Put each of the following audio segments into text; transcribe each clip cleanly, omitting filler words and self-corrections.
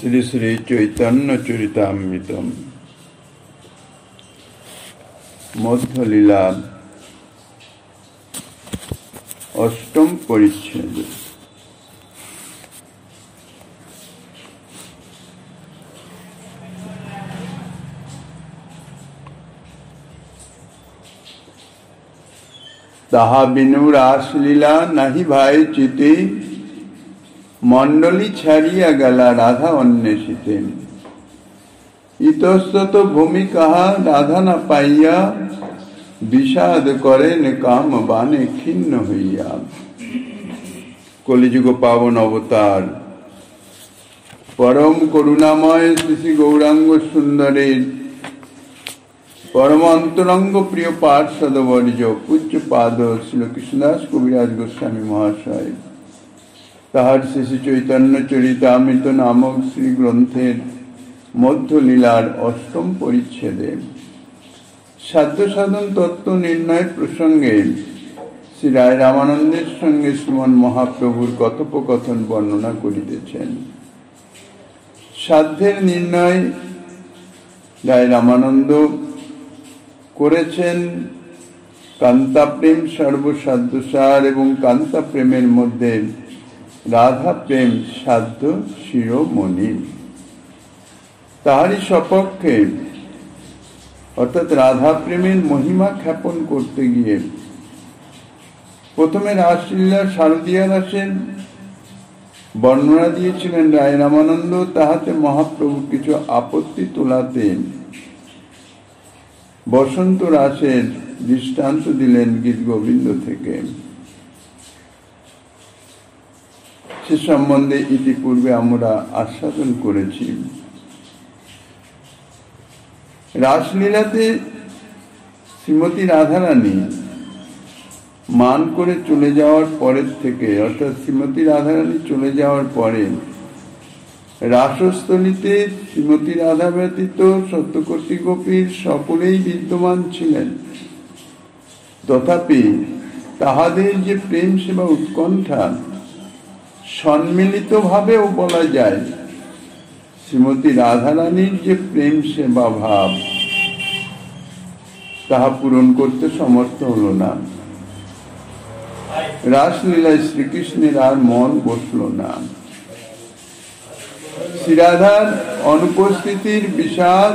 শ্রী শ্রী চৈতন্য চরিতামৃতম মধ্যলীলা অষ্টম পরিচ্ছেদ। তাহা বিনু রাসলীলা নাহি ভাই চিতে, মণ্ডলী ছাড়িয়া গেলা রাধা অন্বেষিতে। ইতস্তত ভূমি কাহা রাধা না পাইয়া, বিষাদ করেন কাম বানে ক্ষিন্ন হইয়া। কলিযুগ পাবন অবতার পরম করুণাময় শ্রী গৌরাঙ্গ সুন্দরের পরম অন্তরঙ্গ প্রিয় পার্ষদ বর্জ পূজ্য পাদ শ্রী কৃষ্ণদাস কবিরাজ গোস্বামী মহাশয় তাহার শ্রী চৈতন্য চরিতামৃত নামক শ্রী গ্রন্থের মধ্যলীলার অষ্টম পরিচ্ছেদে সাধ্য সাধন তত্ত্ব নির্ণয় প্রসঙ্গে শ্রী রায় রামানন্দের সঙ্গে শ্রীমন মহাপ্রভুর কথোপকথন বর্ণনা করিতেছেন। সাধ্যের নির্ণয় রায় রামানন্দ করেছেন কান্তা প্রেম সর্বসাধ্যসার এবং কান্তা প্রেমের মধ্যে রাধা প্রেম সাধ্য শিরোমণি। তাহারই সপক্ষে অর্থাৎ রাধা প্রেমের মহিমা খ্যাপন করতে গিয়ে প্রথমে রাসলীলা শারদীয়া রাসের বর্ণনা দিয়েছিলেন রায় রামানন্দ। তাহাতে মহাপ্রভু কিছু আপত্তি তোলাতে বসন্ত রাসের দৃষ্টান্ত দিলেন গীত গোবিন্দ থেকে। সে সম্বন্ধে ইতিপূর্বে আমরা আস্বাদন করেছি। রাসলীলাতে শ্রীমতী রাধারানী মান করে চলে যাওয়ার পরের থেকে অর্থাৎ শ্রীমতী রাধারানী চলে যাওয়ার পরে রাসস্থলীতে শ্রীমতী রাধা ব্যতীত সপ্তকোটি গোপীর সকলেই বিদ্যমান ছিলেন। তথাপি তাহাদের যে প্রেম সেবা উৎকণ্ঠা সম্মিলিত ভাবেও বলা যায়, শ্রীমতী রাধারানীর যে প্রেম সেবা ভাব তাহা পূরণ করতে সমর্থ হল না। রাসলীলায় শ্রীকৃষ্ণের আর মন বসল না। শ্রীরাধার অনুপস্থিতির বিষাদ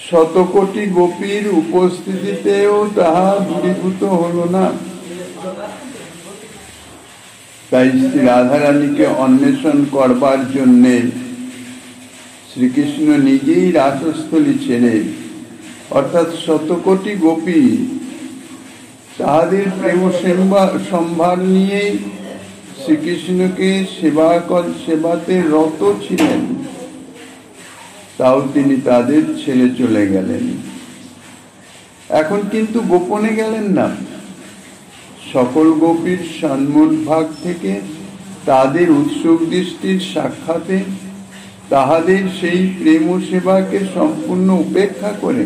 শতকোটি গোপীর উপস্থিতিতেও তাহা দূরীভূত হল না। তাই শ্রী রাধারানীকে অন্বেষণ করবার জন্যে শ্রীকৃষ্ণ নিজেই রাসস্থলী ছেড়ে অর্থাৎ শতকোটি গোপী তাহাদের প্রেম সম্ভার নিয়ে শ্রীকৃষ্ণকে সেবাতে রত ছিলেন, তাও তিনি তাদের ছেড়ে চলে গেলেন। এখন কিন্তু গোপনে গেলেন না, সকল গোপীর সম্মুখভাগ থেকে তাদের উৎসুক দৃষ্টির সাক্ষাতে তাহাদের সেই প্রেম সেবাকে সম্পূর্ণ উপেক্ষা করে,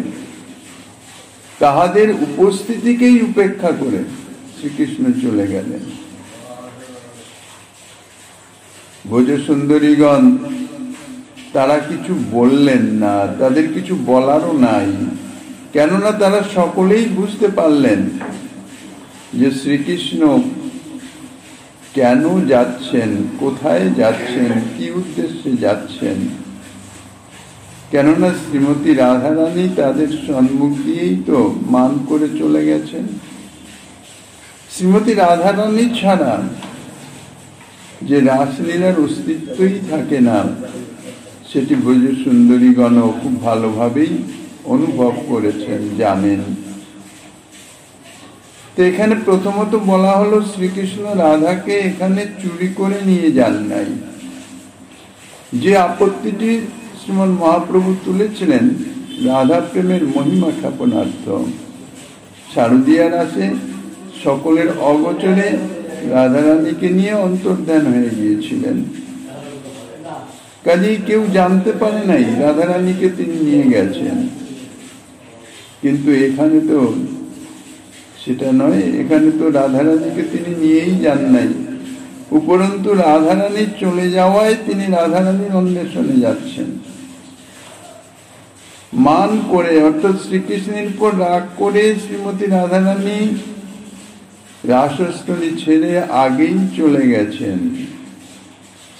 তাহাদের উপস্থিতিকেই উপেক্ষা করে শ্রীকৃষ্ণ চলে গেলেন। ভোজ সুন্দরীগণ তারা কিছু বললেন না, তাদের কিছু বলারও নাই, কেননা তারা সকলেই বুঝতে পারলেন যে শ্রীকৃষ্ণ কেন যাচ্ছেন, কোথায় যাচ্ছেন, কি উদ্দেশ্যে যাচ্ছেন। কেননা শ্রীমতী রাধারানী তাদের সম্মুখ দিয়েই তো মান করে চলে গেছেন। শ্রীমতী রাধারানী ছাড়া যে রাসলীলার অস্তিত্বই থাকে না, সেটি ব্রজ সুন্দরীগণ খুব ভালোভাবেই অনুভব করেছেন, জানেন। তো এখানে প্রথমত বলা হলো শ্রীকৃষ্ণ রাধাকে এখানে চুরি করে নিয়ে যান নাই। যে আপত্তিটি শ্রীমন মহাপ্রভু তুলেছিলেন রাধা প্রেমের মহিমা খ্যাপনার্থ, শারদীয়া রাসে সকলের অগোচরে রাধারানীকে নিয়ে অন্তর্ধান হয়ে গিয়েছিলেন। কাজেই কেউ জানতে পারে নাই রাধারানীকে তিনি নিয়ে গেছেন। কিন্তু এখানে তো সেটা নয়, এখানে তো রাধারানীকে তিনি নিয়েই যান নাই, উপরন্তু রাধারানী চলে যাওয়ায় তিনি রাধারানীর অন্বেষণে যাচ্ছেন। মান করে অর্থাৎ শ্রীকৃষ্ণের উপর রাগ করে শ্রীমতী রাধারানী রাসস্থলী ছেড়ে আগেই চলে গেছেন।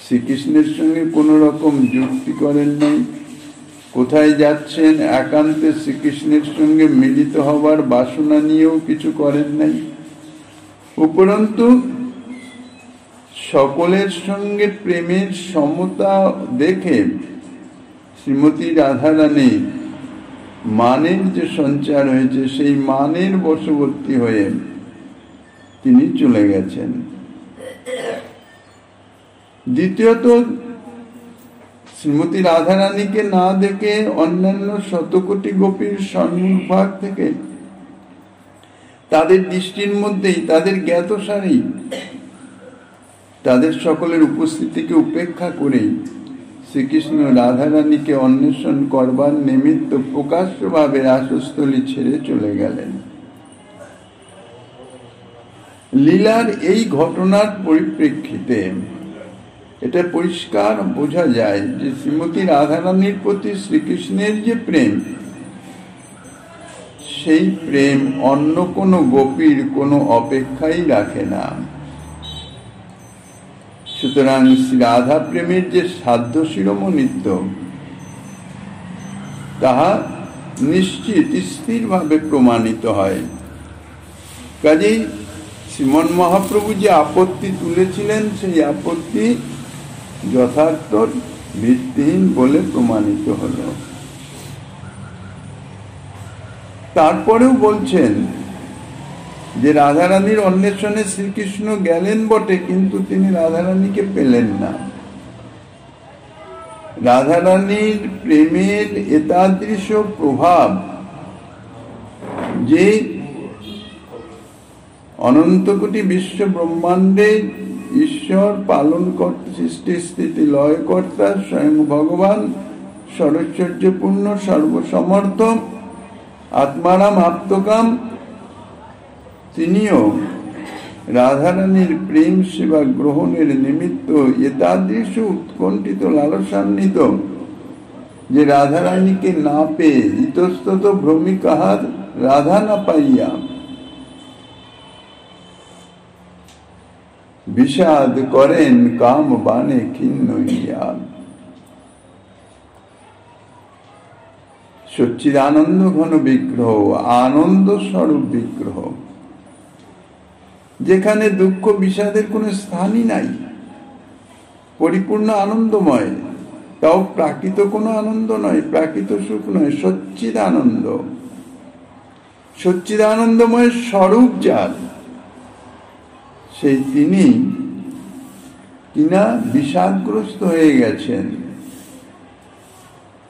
শ্রীকৃষ্ণের সঙ্গে কোনো রকম যুক্তি করেন নাই। কোথায় যাচ্ছেন একান্তে শ্রীকৃষ্ণের সঙ্গে মিলিত হবার বাসনা নিয়েও কিছু করেন নাই। উপরন্তু সকলের সঙ্গে প্রেমের সমতা দেখে শ্রীমতী রাধারানী মানের যে সঞ্চার হয়েছে সেই মানের বশবর্তী হয়ে তিনি চলে গেছেন। দ্বিতীয়ত, শ্রীমতী রাধারানীকে না দেখে অন্যান্য শতকোটি গোপীর সম্মুখভাগ থেকে তাদের দৃষ্টির মধ্যেই, তাদের জ্ঞাতসারেই, তাদের সকলের উপস্থিতিকে উপেক্ষা করেই শ্রীকৃষ্ণ রাধারানীকে অন্বেষণ করবার নিমিত্ত প্রকাশ্যভাবে রাসস্থলী ছেড়ে চলে গেলেন। লীলার এই ঘটনার পরিপ্রেক্ষিতে এটা পরিষ্কার বোঝা যায় যে শ্রীমতী রাধারানীর প্রতি শ্রীকৃষ্ণের যে প্রেম, সেই প্রেম অন্য কোনো গোপীর কোনো অপেক্ষাই রাখে না। সুতরাং শ্রী রাধা প্রেমের যে সাধ্য শিরোমণিত্ব, তাহা নিশ্চিত স্থিরভাবে প্রমাণিত হয়। কাজেই শ্রীমন মহাপ্রভু যে আপত্তি তুলেছিলেন সেই আপত্তি যথার্থ ভিত্তিহীন বলে প্রমাণিত হল। তারপরেও বলছেন যে রাধারানীর অন্বেষণে শ্রীকৃষ্ণ গেলেন বটে, কিন্তু তিনি রাধারানীকে পেলেন না। রাধারানীর প্রেমের এতাদৃশ প্রভাব যে অনন্ত কোটি বিশ্ব ব্রহ্মাণ্ডে ঈশ্বর পালন কর্তা, সৃষ্টি স্থিতি লয় কর্তা স্বয়ং ভগবান সরৈশ্বর্যপূর্ণ সর্বসমর্থ আত্মারাম আপ্তকাম, তিনিও রাধারানীর প্রেম সেবা গ্রহণের নিমিত্ত এতাদৃশ উৎকণ্ঠিত লালসান্বিত যে রাধারানীকে না পেয়ে ইতস্তত ভ্রমিকাহার রাধা না পাইয়া বিষাদ করেন কাম বানে ক্ষিন্ন হইয়া। সচ্চিদানন্দ ঘন বিগ্রহ, আনন্দ স্বরূপ বিগ্রহ, যেখানে দুঃখ বিষাদের কোনো স্থানই নাই, পরিপূর্ণ আনন্দময়, তাও প্রাকৃত কোনো আনন্দ নয়, প্রাকৃত সুখ নয়, সচ্চিদানন্দ, সচ্চিদানন্দময় স্বরূপ যার, সেই তিনি কিনা বিষাদগ্রস্ত হয়ে গেছেন।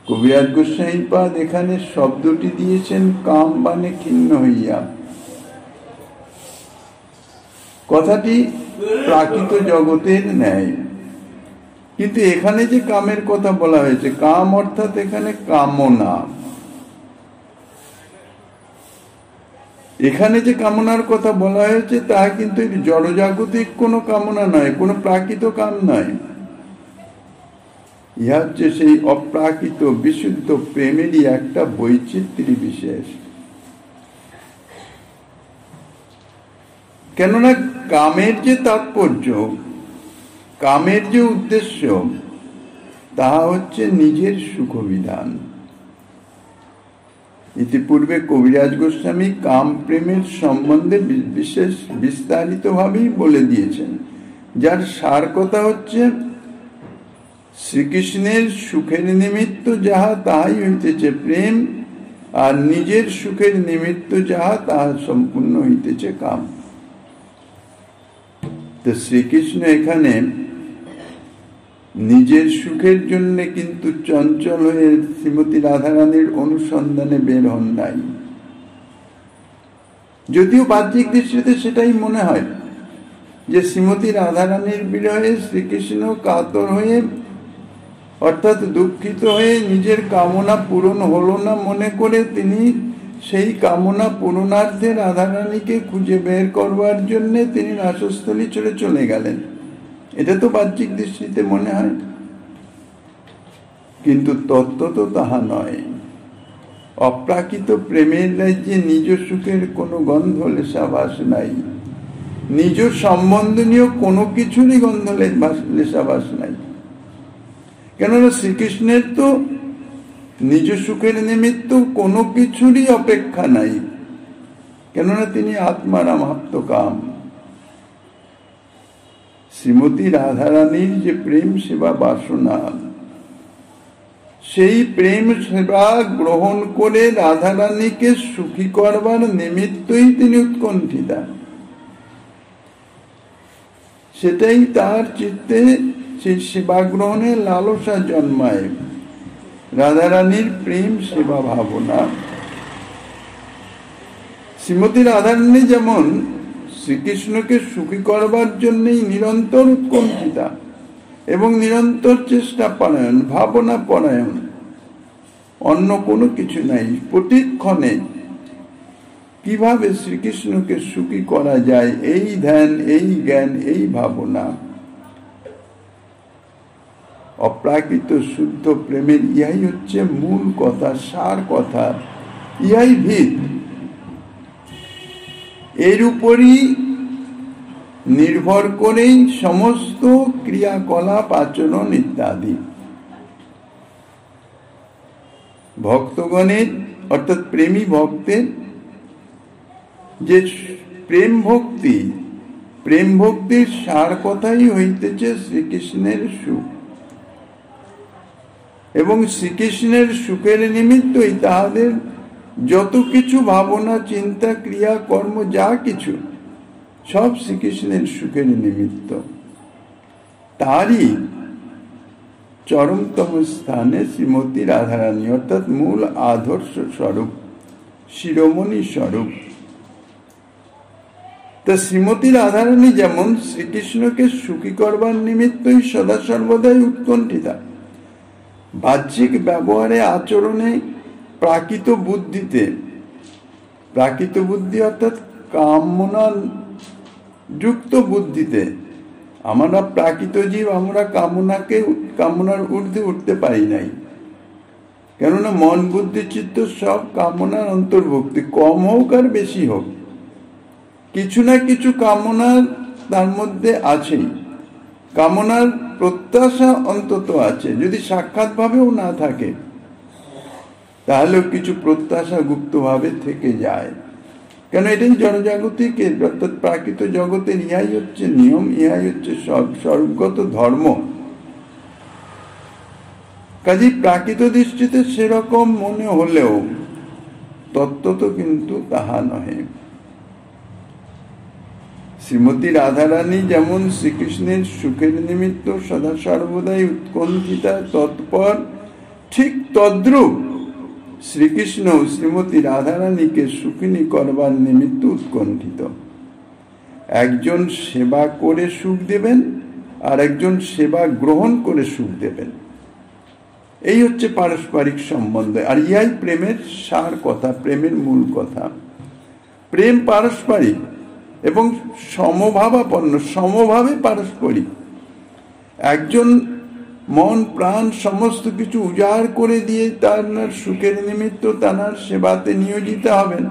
কবিরাজ গোস্বামীপাদ এখানে শব্দটি দিয়েছেন কাম বানে ক্ষিন্ন হইয়া। কথাটি প্রাকৃত জগতের ন্যায়, কিন্তু এখানে যে কামের কথা বলা হয়েছে, কাম অর্থাৎ এখানে কামনা, এখানে যে কামনার কথা বলা হয়েছে তা কিন্তু জড়জাগতিক কোনো কামনা নয়, কোনো প্রাকৃত কাম নয়। ইহা হচ্ছে সেই অপ্রাকৃত বিশুদ্ধ প্রেমেরই একটা বৈচিত্র্য বিশেষ। কেননা কামের যে তাৎপর্য, কামের যে উদ্দেশ্য, তাহা হচ্ছে নিজের সুখবিধান। ইতিপূর্বে কবিরাজ গোস্বামী কাম প্রেমের সম্বন্ধে বিশেষ বিস্তারিত ভাবেই বলে দিয়েছেন, যার সার কথা হচ্ছে শ্রীকৃষ্ণের সুখের নিমিত্ত যাহা তাহাই হইতেছে প্রেম, আর নিজের সুখের নিমিত্ত যাহা তাহা সম্পূর্ণ হইতেছে কাম। তো শ্রীকৃষ্ণ এখানে নিজের সুখের জন্য কিন্তু চঞ্চল হয়ে শ্রীমতী রাধারানীর অনুসন্ধানে বের হন নাই, যদিও বাহ্যিক দৃষ্টিতে সেটাই মনে হয় যে শ্রীমতী রাধারানীর বিরহে শ্রীকৃষ্ণ কাতর হয়ে অর্থাৎ দুঃখিত হয়ে নিজের কামনা পূরণ হলো না মনে করে তিনি সেই কামনা পূরণার্থে রাধারানীকে খুঁজে বের করবার জন্য তিনি রাসস্থলী ছেড়ে চলে গেলেন। এটা তো বাহ্যিক দৃষ্টিতে মনে হয়, কিন্তু তত্ত্ব তো তাহা নয়। অপ্রাকৃত প্রেমের রাজ্যে নিজ সুখের কোনো গন্ধ লেশাভাস নাই, নিজ সম্বন্ধনীয় কোনো কিছুরই গন্ধ লেশাভাস নাই। কেননা শ্রীকৃষ্ণের তো নিজ সুখের নিমিত্ত কোনো কিছুরই অপেক্ষা নাই, কেননা তিনি আত্মারাম আত্মকাম। শ্রীমতী রাধারানীর যে প্রেম সেবা বাসনা, সেই প্রেম সেবা গ্রহণ করে রাধারানীকে সুখী করবার নিমিত্তই তিনি উৎকণ্ঠিতা। সেটাই তার চিত্তে সেই সেবা গ্রহণের লালসা জন্মায়, রাধারানীর প্রেম সেবা ভাবনা। শ্রীমতী রাধারানী যেমন শ্রীকৃষ্ণকে সুখী করবার জন্যই নিরন্তর উৎকণ্ঠিতা এবং নিরন্তর চেষ্টা পরায়ণ, ভাবনা পরায়ণ, অন্য কোনো কিছু নাই। প্রতিক্ষণে কিভাবে শ্রীকৃষ্ণকে সুখী করা যায়, এই ধ্যান, এই জ্ঞান, এই ভাবনা। অপ্রাকৃত শুদ্ধ প্রেমের ইহাই হচ্ছে মূল কথা, সার কথা, ইহাই ভিত। এর উপরই নির্ভর করেই সমস্ত ক্রিয়াকলাপ, আচরণ ইত্যাদি। ভক্তগণের অর্থাৎ প্রেমী ভক্তের যে প্রেম ভক্তি, প্রেম ভক্তির সার কথাই হইতেছে শ্রীকৃষ্ণের সুখ, এবং শ্রীকৃষ্ণের সুখের নিমিত্তই তাহাদের যত কিছু ভাবনা, চিন্তা, ক্রিয়া, কর্ম, যা কিছু সব শ্রীকৃষ্ণের সুখের নিমিত্ত। তারই চরমতম স্থানে শ্রীমতী রাধারানী অর্থাৎ মূল আদর্শ স্বরূপ, শিরোমণি স্বরূপ। তা শ্রীমতী রাধারানী যেমন শ্রীকৃষ্ণকে সুখী করবার নিমিত্তই সদা সর্বদাই উৎকণ্ঠিতা, বাহ্যিক ব্যবহারে, আচরণে, প্রাকৃত বুদ্ধিতে, প্রাকৃত বুদ্ধি অর্থাৎ কামনা যুক্ত বুদ্ধিতে, আমরা প্রাকৃত জীব, আমরা কামনার ঊর্ধ্বে উঠতে পারি নাই, কেননা মন, বুদ্ধি, চিত্ত সব কামনার অন্তর্ভুক্তি, কম হোক আর বেশি হোক, কিছু না কিছু কামনা তার মধ্যে আছেই। কামনার প্রত্যাশা অন্তত আছে, যদি সাক্ষাৎ ভাবেও না থাকে তাহলেও কিছু প্রত্যাশা গুপ্ত ভাবে থেকে যায়। কেন এটাই জনজাগতিকের অর্থাৎ প্রাকৃত জগতের ইহাই হচ্ছে নিয়ম, ইহাই হচ্ছে স্বর্গগত ধর্ম। কাজেই প্রাকৃত দৃষ্টিতে সেরকম মনে হলেও তত্ত্বত কিন্তু তাহা নহে। শ্রীমতী রাধারানী যেমন শ্রীকৃষ্ণের সুখের নিমিত্ত সদা সর্বদাই উৎকণ্ঠিতা, তৎপর, ঠিক তদ্রূপ শ্রীকৃষ্ণ শ্রীমতী রাধারানীকে সুখিনী করবার নিমিত্ত উৎকণ্ঠিত। একজন সেবা করে সুখ দেবেন, আর একজন সেবা গ্রহণ করে সুখ দেবেন। এই হচ্ছে পারস্পরিক সম্বন্ধ, আর ইহাই প্রেমের সার কথা, প্রেমের মূল কথা। প্রেম পারস্পরিক এবং সমভাবাপন্ন, সমভাবে পারস্পরিক। একজন মন, প্রাণ সমস্ত কিছু উজাড় করে দিয়ে তার সুখের নিমিত্ত তার সেবাতে নিয়োজিত হবেন,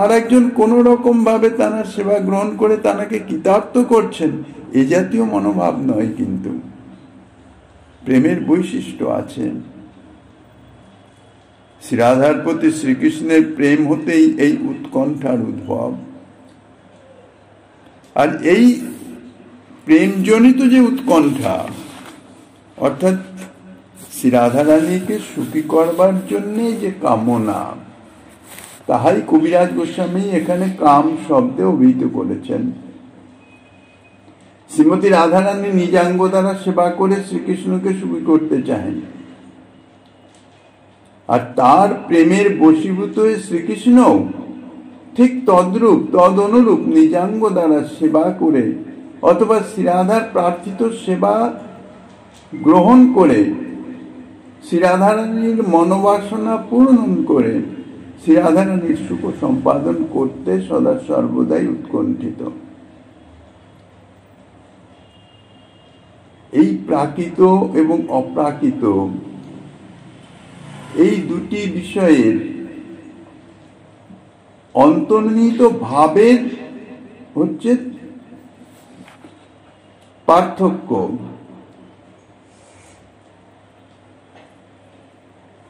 আর একজন কোন রকম ভাবে তার সেবা গ্রহণ করে তাকে কৃতার্থ করছেন, এ জাতীয় মনোভাব নয়। কিন্তু প্রেমের বৈশিষ্ট্য আছে। শ্রী রাধার প্রতি শ্রীকৃষ্ণের প্রেম হতেই এই উৎকণ্ঠার উদ্ভব। আর এই প্রেমজনিত যে উৎকণ্ঠা, অর্থাৎ শ্রী রাধারানীকে সুখী করবার জন্য যে কামনা, তাহাই কবিরাজ গোস্বামী এখানে কাম শব্দে অভিহিত করেছেন। শ্রীমতী রাধারানী নিজাঙ্গ দ্বারা সেবা করে শ্রীকৃষ্ণকে সুখী করতে চাহেন, আর তার প্রেমের বশীভূত হয়ে শ্রীকৃষ্ণ ঠিক তদ্রূপ, তদ অনুরূপ নিজাঙ্গ দ্বারা সেবা করে অথবা শ্রীরাধার প্রার্থিত সেবা গ্রহণ করে শ্রীরাধারানীর মনোবাসনা পূরণ করে শ্রীরাধারানীর সুখ সম্পাদন করতে সদা সর্বদাই উৎকণ্ঠিত। এই প্রাকৃত এবং অপ্রাকৃত এই দুটি বিষয়ের অন্তর্নিহিত ভাবের হচ্ছে পার্থক্য।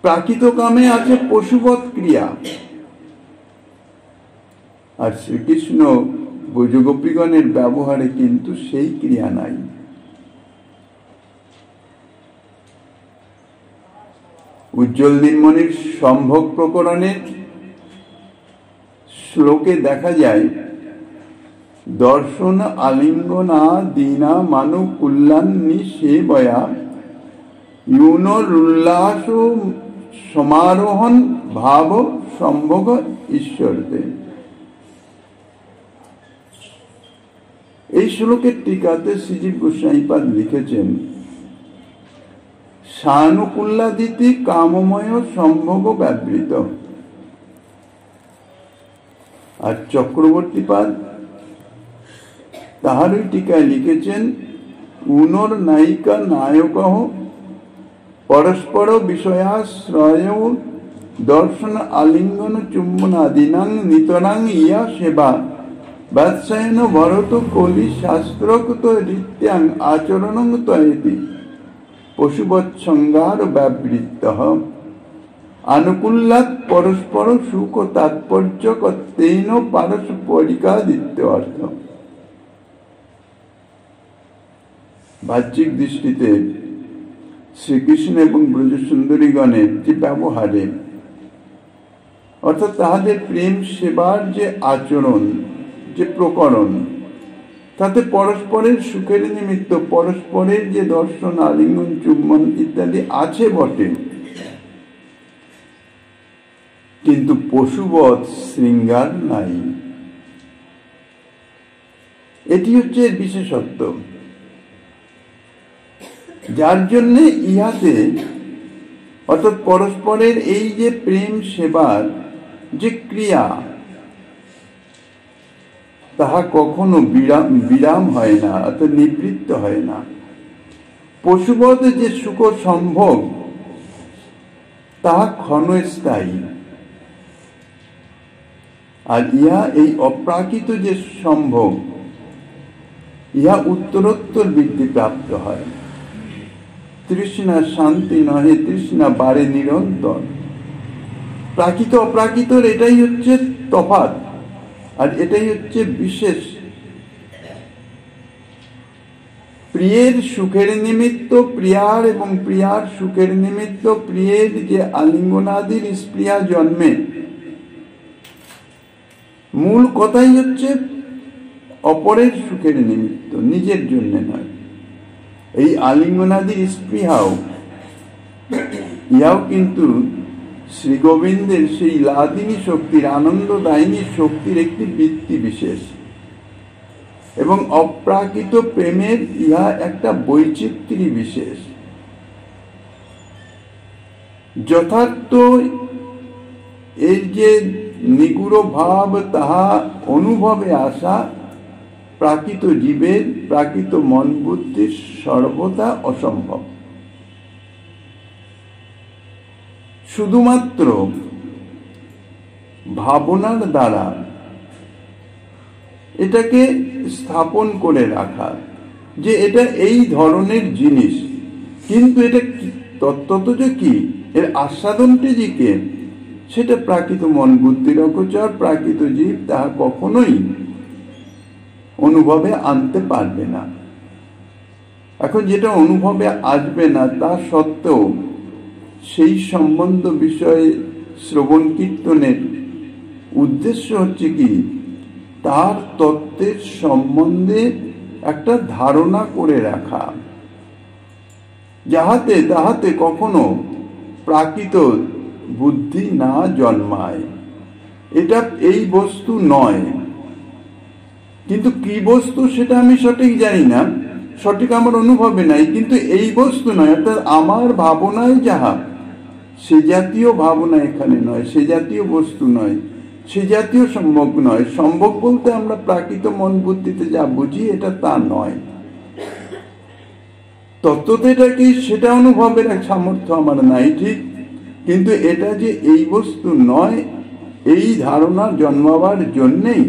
প্রাকৃত কামে আছে পশুবৎ ক্রিয়া, আর শ্রীকৃষ্ণ ব্রজগোপীগণের ব্যবহারে কিন্তু সেই ক্রিয়া নাই। উজ্জ্বল নীলমণির সম্ভোগ প্রকরণের শ্লোকে দেখা যায়, দর্শন আলিঙ্গনা দীনা মানু কুল্যান্নি সেবয়া ইউনোল্লাস সমারোহণ ভাব সম্ভোগ ঈশ্বরতে। এই শ্লোকের টিকাতে শ্রীজীব গোস্বামীপাদ লিখেছেন, সানুকুল্লাদিতি কামময় সম্ভোগ ব্যবহৃত। আর চক্রবর্তীপাদ তাহারই টিকায় লিখেছেন, উনর নায়িকা নায়ক পরস্পর বিষয়াশ্রয় দর্শন আলিঙ্গন চুম্বনাদিনাং নিতরাং ইয়া সেবা বাৎসায়ন ভরত কলি শাস্ত্রকৃত রীত্যাং আচরণং তয়েতি পশুবৎসঙ্গার ব্যবৃত্ত। আনুকূল্যাৎ পরস্পর সুখ তাৎপর্য কর্তেন পারস্পরিকাদিত্য অর্থ। বাহ্যিক দৃষ্টিতে শ্রীকৃষ্ণ এবং ব্রজসুন্দরীগণের যে ব্যবহারে, অর্থাৎ তাহাদের প্রেম সেবার যে আচরণ, যে প্রকরণ, তাতে পরস্পরের সুখের নিমিত্ত পরস্পরের যে দর্শন আলিঙ্গন চুম্বন ইত্যাদি আছে বটে, কিন্তু পশুবৎ শৃঙ্গার নাই। এটি হচ্ছে বিশেষত্ব, যার জন্য ইহাতে অর্থাৎ পরস্পরের এই যে প্রেম সেবার যে ক্রিয়া, তাহা কখনো বিরাম হয় না, অর্থাৎ নিবৃত্ত হয় না। পশুবৎ যে সুখ সম্ভোগ, তাহা ক্ষণস্থায়ী, আর ইহা এই অপ্রাকৃত যে সম্ভোগ, ইহা উত্তরোত্তর বৃদ্ধি প্রাপ্ত হয়। তৃষ্ণা শান্তি নহে, তৃষ্ণা বাড়ে নিরন্তর। প্রাকৃত অপ্রাকৃতর এটাই হচ্ছে তফাৎ, আর এটাই হচ্ছে বিশেষ। প্রিয়ের সুখের নিমিত্ত প্রিয়ার এবং প্রিয়ার সুখের নিমিত্ত প্রিয়ের যে আলিঙ্গনাদির স্পৃহা জন্মে, মূল কথাই হচ্ছে অপরের সুখের নিমিত্ত, নিজের জন্য নয়। এই আলিঙ্গনাদির স্পৃহাও, ইহাও কিন্তু শ্রী গোবিন্দের সেই লাদিনী শক্তির, আনন্দদায়িনী শক্তির একটি বৃত্তি বিশেষ, এবং অপ্রাকৃত প্রেমের ইহা একটা বৈচিত্র্য বিশেষ। যথার্থ এর যে নিগুড় ভাব, তাহা অনুভবে আসা প্রাকৃত জীবের, প্রাকৃত মন বুদ্ধির সর্বদা অসম্ভব। শুধুমাত্র ভাবনার দ্বারা এটাকে স্থাপন করে রাখা যে এটা এই ধরনের জিনিস, কিন্তু এটা তত্ত্বত যে কি, এর আস্বাদনটি যে কে, সেটা প্রাকৃত মন বুদ্ধির অগোচর, প্রাকৃত জীব তাহা কখনোই অনুভবে আনতে পারবে না। এখন যেটা অনুভবে আসবে না, তা সত্ত্বেও সেই সম্বন্ধ বিষয়ে শ্রবণ কীর্তনের উদ্দেশ্য হচ্ছে কি, তার তত্ত্বের সম্বন্ধে একটা ধারণা করে রাখা, যাহাতে কখনো প্রাকৃত বুদ্ধি না জন্মায়। এটা এই বস্তু নয়, কিন্তু কি বস্তু সেটা আমি সঠিক জানি না, সঠিক আমার অনুভবে নাই, কিন্তু এই বস্তু নয়, অর্থাৎ আমার ভাবনায় যাহা, সে জাতীয় ভাবনা এখানে নয়, সে জাতীয় বস্তু নয়, সে জাতীয় সম্ভোগ নয়। সম্ভোগ বলতে আমরা প্রাকৃত মন বুদ্ধিতে যা বুঝি, এটা তা নয়। তত্ত্বটা কি সেটা অনুভবের এক সামর্থ্য আমার নাই ঠিক, কিন্তু এটা যে এই বস্তু নয় এই ধারণা জন্মাবার জন্যেই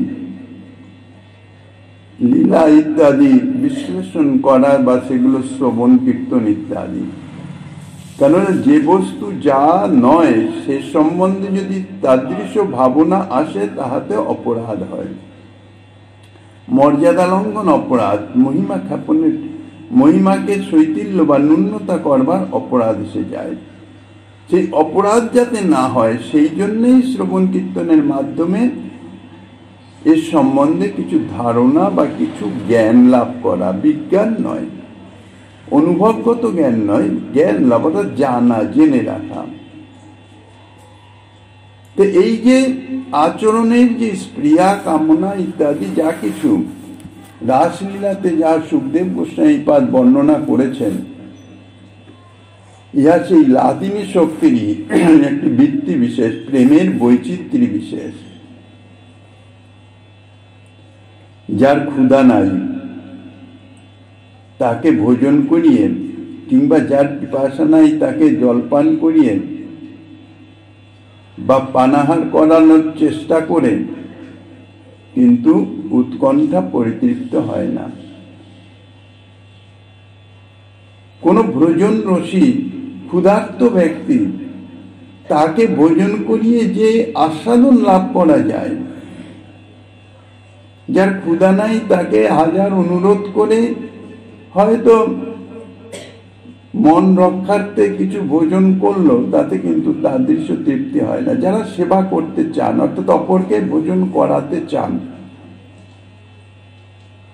লীলা ইত্যাদি বিশ্লেষণ করা বা সেগুলো শ্রবণ কীর্তন ইত্যাদি। কেননা যে বস্তু যা নয় সে সম্বন্ধে যদি তাদৃশ ভাবনা আসে তাহাতে অপরাধ হয়, মর্যাদা লঙ্ঘন অপরাধ, মহিমা খ্যাপনের, মহিমাকে শৈথিল্য বা ন্যূনতা করবার অপরাধ এসে যায়। সেই অপরাধ যাতে না হয় সেই জন্যই শ্রবণ কীর্তনের মাধ্যমে এর সম্বন্ধে কিছু ধারণা বা কিছু জ্ঞান লাভ করা, বিজ্ঞান নয়, অনুভবগত জ্ঞান নয়, জ্ঞান লাভ অর্থাৎ জানা, জেনে রাখা। তো এই যে আচরণের যে স্প্রিয়া কামনা ইত্যাদি যা কিছু রাসলীলাতে যা সুখদেব গোস্বামীপাদ বর্ণনা করেছেন, ইহা সেই লাদিনী শক্তিরই একটি বৃত্তি বিশেষ, প্রেমের বৈচিত্র্য বিশেষ। যার ক্ষুধা নাই তাকে ভোজন করিয়ে, কিংবা যার পিপাসা নাই তাকে জলপান করিয়ে বা পানাহার করানোর চেষ্টা করে কিন্তু উৎকণ্ঠা পরিতৃপ্ত হয় না। কোন ভোজন রসী ক্ষুধার্ত ব্যক্তি তাকে ভোজন করিয়ে যে আস্বাদন লাভ করা যায়, যার ক্ষুধা নাই তাকে হাজার অনুরোধ করে হয়তো মন রক্ষার্থে কিছু ভোজন করলো, তাতে কিন্তু তার দৃশ্য তৃপ্তি হয় না। যারা সেবা করতে চান অর্থাৎ অপরকে ভোজন করাতে চান,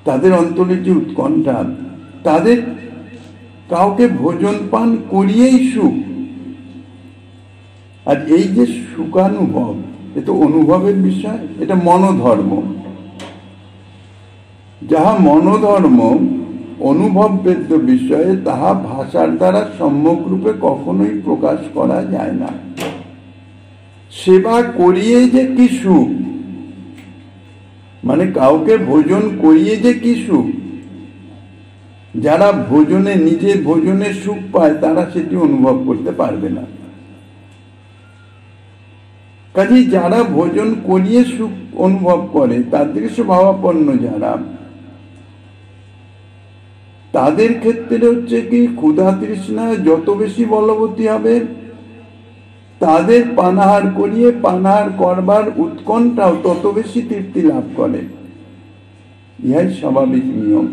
তাদের অন্তরে যে উৎকণ্ঠা, তাদের কাউকে ভোজন পান করিয়েই সুখ। আর এই যে সুখানুভব, এটা অনুভবের বিষয়, এটা মনোধর্ম। যাহা মনোধর্ম অনুভব বেদ্য বিষয়ে তাহা ভাষার দ্বারা সম্যক রূপে কখনোই প্রকাশ করা যায় না। সেবা করিয়ে যে কি সুখ, মানে কাউকে ভোজন করিয়ে যে কি সুখ, যারা ভোজনে নিজে ভোজনে সুখ পায় তারা সেটি অনুভব করতে পারবে না। কাজেই যারা ভোজন করিয়ে সুখ অনুভব করে, তাদের স্বভাবাপন্ন যারা, তাদের ক্ষেত্রে হচ্ছে কি ক্ষুধা তৃষ্ণা যত বেশি বলবতী হবে, তাদের পানাহার করিয়ে পানাহার করবার উৎকণ্ঠাও তত বেশি তৃপ্তি লাভ করে। ইহাই স্বাভাবিক নিয়ম,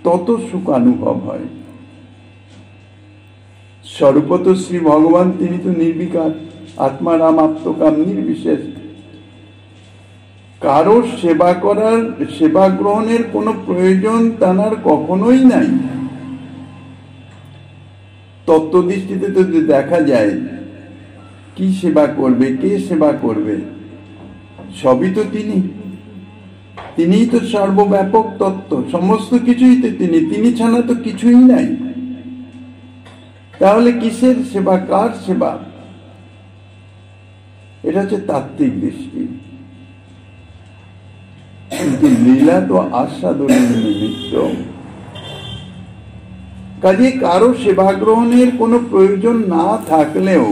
তত সুখানুভব হয়। স্বরূপত শ্রী ভগবান তিনি তো নির্বিকার, আত্মারাম, আত্মকাম, নির্বিশেষ। কারো সেবা করার, সেবা গ্রহণের কোনো প্রয়োজন তার কখনোই নাই। তত্ত্বদৃষ্টিতে তো দেখা যায় কি সেবা করবে, কে সেবা করবে, সবই তো তিনিই তো সর্বব্যাপক তত্ত্ব, সমস্ত কিছুই তো তিনি ছাড়া তো কিছুই নাই। তাহলে কিসের সেবা, কার সেবা? এটা হচ্ছে তাত্ত্বিক দৃষ্টি। কিন্তু লীলা তো আস্বাদনের নিমিত্ত। কাজে কারো সেবা গ্রহণের কোনো প্রয়োজন না থাকলেও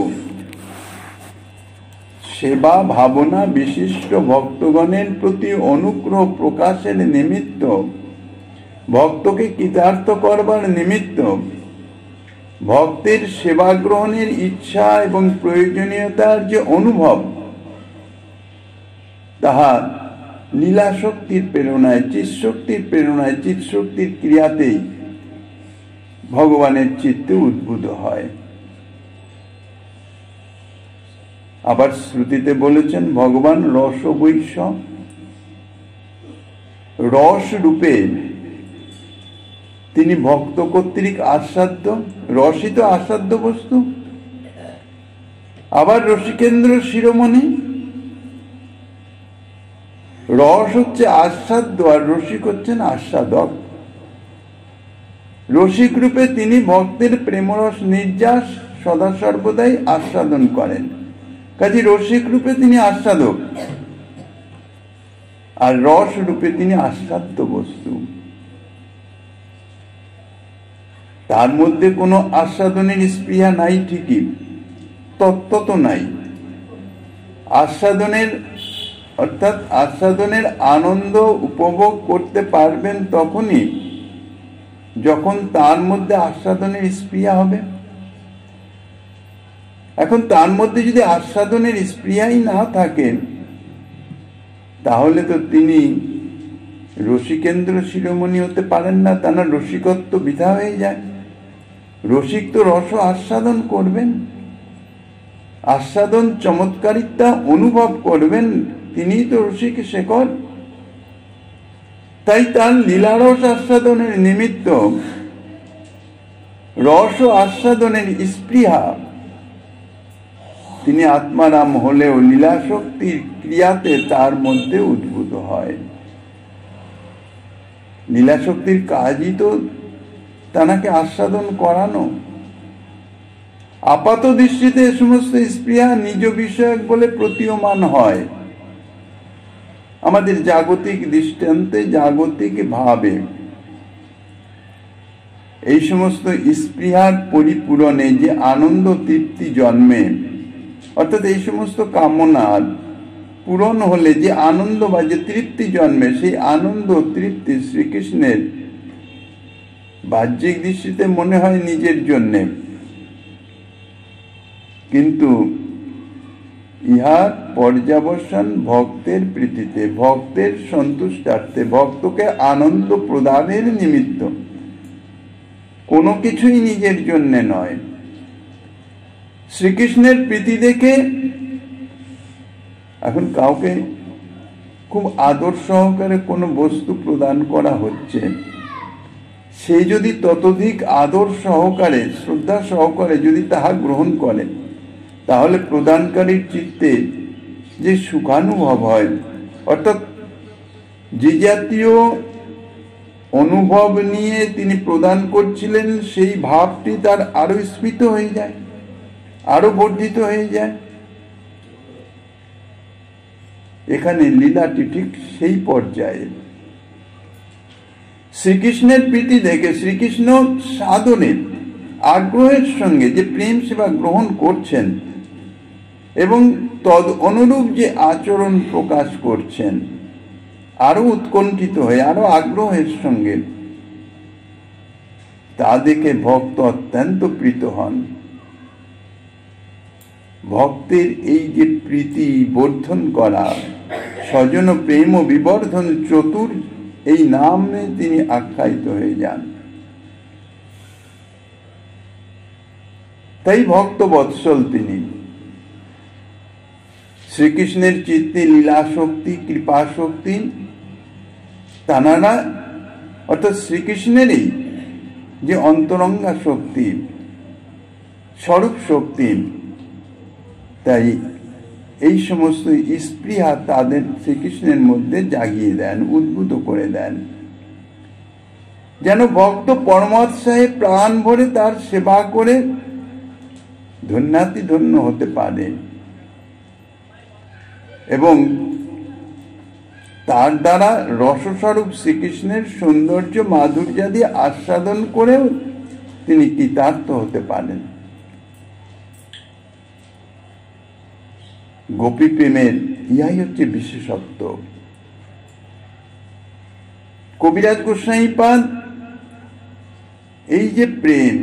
সেবা ভাবনা বিশিষ্ট ভক্তগণের প্রতি অনুগ্রহ প্রকাশের নিমিত্ত, ভক্তকে কৃতার্থ করবার নিমিত্ত, ভক্তের সেবা গ্রহণের ইচ্ছা এবং প্রয়োজনীয়তার যে অনুভব, তাহা লীলা শক্তির প্রেরণায়, চিৎশক্তির প্রেরণায়, চিৎশক্তির ক্রিয়াতেই ভগবানের চিত্তে উদ্ভূত হয়। আবার শ্রুতিতে বলেছেন ভগবান রসবৈশ্য, রস রূপে তিনি ভক্ত কর্তৃক আস্বাদ্য। রসই তো আস্বাদ্য বস্তু। আবার রসিকেন্দ্র শিরোমণি, রস হচ্ছে আস্বাদ্য আর রসিক হচ্ছেন আস্বাদক। রসিক রূপে তিনি ভক্তের প্রেমরস নির্যাস সদা সর্বদাই আস্বাদন করেন। কাজে রসিক রূপে তিনি আস্বাদক, আর রস রূপে তিনি আস্বাদ্য বস্তু। তার মধ্যে কোনো আস্বাদনের স্পৃহা নাই ঠিকই, তত্ত্ব তো নাই। আস্বাদনের অর্থাৎ আস্বাদনের আনন্দ উপভোগ করতে পারবেন তখনই যখন তার মধ্যে আস্বাদনের স্পৃহা হবে। এখন তার মধ্যে যদি আস্বাদনের স্পৃহাই না থাকে, তাহলে তো তিনি রসিকেন্দ্র শিরোমণি হতে পারেন না, তার রসিকত্ব বৃথা হয়ে যায়। রসিক তো রস আস্বাদন করবেন, আস্বাদন চমৎকারিতা অনুভব করবেন, তিনিই তো রসিক শেখর। তাই তার লীলারস আস্বাদনের নিমিত্ত রস আস্বাদনের স্পৃহা, তিনি আত্মারাম হলেও লীলাশক্তির ক্রিয়াতে তার মধ্যে উদ্ভূত হয়। লীলাশক্তির কাজই তো তাকে আস্বাদন করানো। আপাত দৃষ্টিতে এ সমস্ত স্পৃহা নিজ বিষয়ক বলে প্রতীয়মান হয়, আমাদের জাগতিক দৃষ্টান্তে জাগতিক ভাবে। এই সমস্ত স্পৃহার পরিপূরণে যে আনন্দ তৃপ্তি জন্মে, অর্থাৎ এই সমস্ত কামনার পূরণ হলে যে আনন্দ বা যে তৃপ্তি জন্মে, সেই আনন্দ তৃপ্তি শ্রীকৃষ্ণের বাহ্যিক দৃষ্টিতে মনে হয় নিজের জন্যে, কিন্তু ইহার পর্যাবসান ভক্তের প্রীতিতে, ভক্তের সন্তুষ্টার্থে, ভক্তকে আনন্দ প্রদানের নিমিত্ত, কোনো কিছুই নিজের জন্য নয়। শ্রীকৃষ্ণের প্রীতি দেখে এখন কাউকে খুব আদর সহকারে কোনো বস্তু প্রদান করা হচ্ছে, সে যদি ততোধিক আদর সহকারে শ্রদ্ধা সহকারে যদি তাহা গ্রহণ করে, তাহলে প্রদানকারীর চিত্তে যে সুখানুভব হয়, অর্থাৎ যে জাতীয় অনুভব নিয়ে তিনি প্রদান করছিলেন, সেই ভাবটি তার আরো স্ফীত হয়ে যায়, আরো বর্ধিত হয়ে যায়। এখানে লীলাটি ঠিক সেই পর্যায়ে। শ্রীকৃষ্ণের প্রীতি দেখে শ্রীকৃষ্ণ সাধনের আগ্রহের সঙ্গে যে প্রেম সেবা গ্রহণ করছেন এবং তদ অনুরূপ যে আচরণ প্রকাশ করছেন, আরো উৎকণ্ঠিত হয়ে আরো আগ্রহের সঙ্গে, তা দেখে ভক্ত অত্যন্ত প্রীত হন। ভক্তের এই যে প্রীতি বর্ধন করা, স্বজন প্রেম ও বিবর্ধন চতুর, এই নামে তিনি আখ্যায়িত হয়ে যান। তাই ভক্ত বৎসল তিনি। শ্রীকৃষ্ণের চিত্তে লীলা শক্তি, কৃপা শক্তি তানারা, অর্থাৎ শ্রীকৃষ্ণেরই যে অন্তরঙ্গা শক্তি, স্বরূপ শক্তি, তাই এই সমস্ত স্পৃহা তাদের শ্রীকৃষ্ণের মধ্যে জাগিয়ে দেন, উদ্ভূত করে দেন, যেন ভক্ত পরমোৎসাহে প্রাণ ভরে তার সেবা করে ধন্যাতি ধন্য হতে পারে এবং তার দ্বারা রসস্বরূপ শ্রীকৃষ্ণের সৌন্দর্য মাধুর্যাদি আস্বাদন করেও তিনি কৃতার্থ হতে পারেন। গোপী প্রেমের ইহাই হচ্ছে বিশেষত্ব। কবিরাজ গোস্বামীপাদ এই যে প্রেম,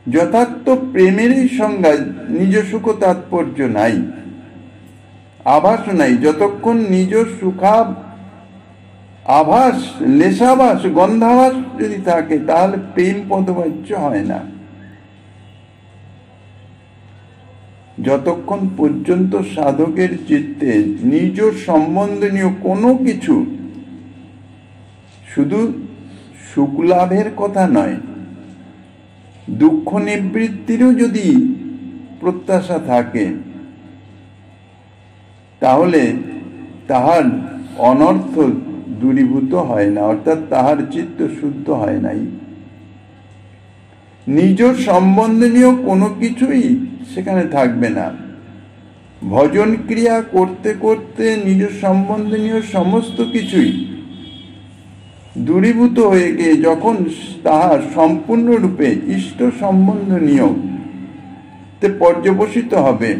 যথার্থ প্রেমেরই সংজ্ঞা নিজ সুখ তাৎপর্য নাই, আভাস নাই। যতক্ষণ নিজ সুখা আভাস, লেশাভাস, গন্ধাভাস যদি থাকে, তাহলে প্রেম পদবাচ্য হয় না। যতক্ষণ পর্যন্ত সাধকের চিত্তে নিজ সম্বন্ধনীয় কোনো কিছু, শুধু সুখ লাভের কথা নয়, দুঃখ নিবৃত্তিরও যদি প্রত্যাশা থাকে, তাহলে তাহার অনর্থ দূরীভূত হয় না, অর্থাৎ তাহার চিত্ত শুদ্ধ হয় নাই। নিজ সম্বন্ধনীয় কোনো কিছুই সেখানে থাকবে না। ভজন ক্রিয়া করতে করতে নিজ সম্বন্ধনীয় সমস্ত কিছুই দূরীভূত হয়ে গিয়ে যখন তাহার সম্পূর্ণরূপে ইষ্ট সম্বন্ধনীয় পর্যবসিত হবে,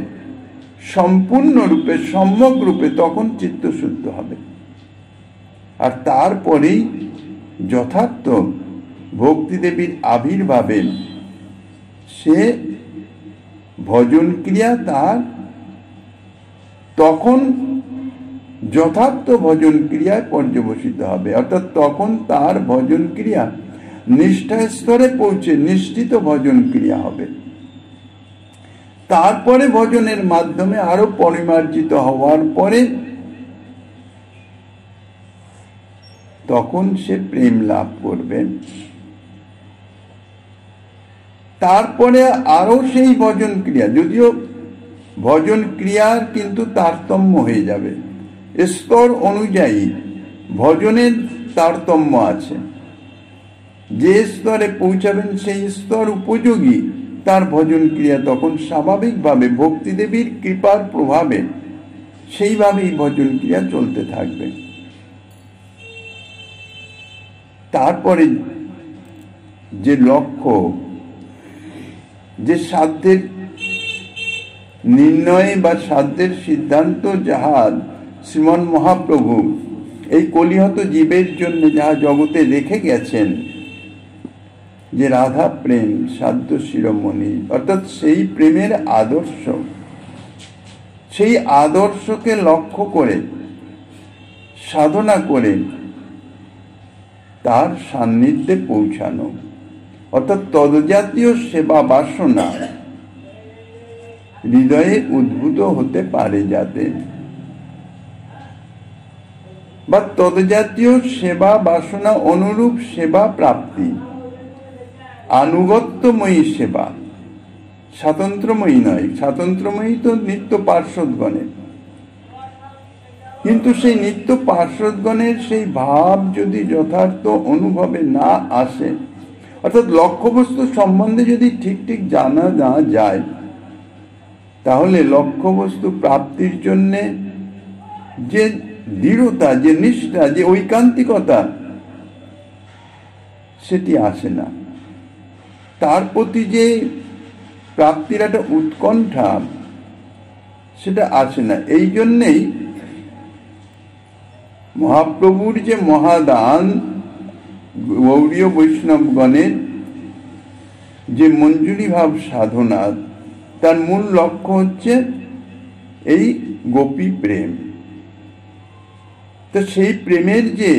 সম্পূর্ণরূপে সম্যক রূপে, তখন চিত্ত শুদ্ধ হবে। আর তারপরেই যথার্থ ভক্তিদেবীর আবির্ভাবে সে ভজন ক্রিয়া তার তখন যথার্থ ভজন ক্রিয়ায় পর্যবসিত হবে, অর্থাৎ তখন তার ভজন ক্রিয়া নিষ্ঠা স্তরে পৌঁছে নিশ্চিত ভজন ক্রিয়া হবে। তারপরে ভজনের মাধ্যমে আরো পরিমার্জিত হওয়ার পরে তখন সে প্রেম লাভ করবে। তারপরে আরো সেই ভজন ক্রিয়া, যদিও ভজন ক্রিয়ার কিন্তু তারতম্য হয়ে যাবে, স্তর অনুযায়ী ভজনের তারতম্য আছে। যে স্তরে পৌঁছাবেন সেই স্তর উপযোগী তার ভজন ক্রিয়া তখন স্বাভাবিকভাবে ভক্তিদেবীর কৃপার প্রভাবে সেইভাবেই ভজন ক্রিয়া চলতে থাকবে। তারপরে যে লক্ষ্য, যে সাধ্যের নির্ণয় বা সাধ্যের সিদ্ধান্ত যাহা শ্রীমন মহাপ্রভু এই কলিহত জীবের জন্য যাহা জগতে রেখে গেছেন, যে রাধা প্রেম সাধ্য শিরোমণি, অর্থাৎ সেই প্রেমের আদর্শ, সেই আদর্শকে লক্ষ্য করে সাধনা করে তার সান্নিধ্যে পৌঁছানো, অর্থাৎ তদজাতীয় সেবা বাসনা হৃদয়ে উদ্ভূত হতে পারে যাতে, বা তদজাতীয় সেবা বাসনা অনুরূপ সেবা প্রাপ্তি, আনুগত্যময়ী সেবা, স্বাতন্ত্র্যময়ী নয়। স্বাতন্ত্র্যময়ী তো নিত্য পার্শ্বদগণের, কিন্তু সেই নিত্য পার্শ্বদগণের সেই ভাব যদি যথার্থ অনুভবে না আসে, অর্থাৎ লক্ষ্যবস্তু সম্বন্ধে যদি ঠিক ঠিক জানা না যায়, তাহলে লক্ষ্যবস্তু প্রাপ্তির জন্য যে দৃঢ়তা, যে নিষ্ঠা, যে ঐকান্তিকতা, সেটি আসে না। তার প্রতি যে প্রাপ্তির একটা উৎকণ্ঠা, সেটা আসে না। এই জন্যেই মহাপ্রভুর যে মহাদান, গৌড়ীয় বৈষ্ণবগণের যে মঞ্জুরি ভাব সাধনা, তার মূল লক্ষ্য হচ্ছে এই গোপী প্রেম। তো সেই প্রেমের যে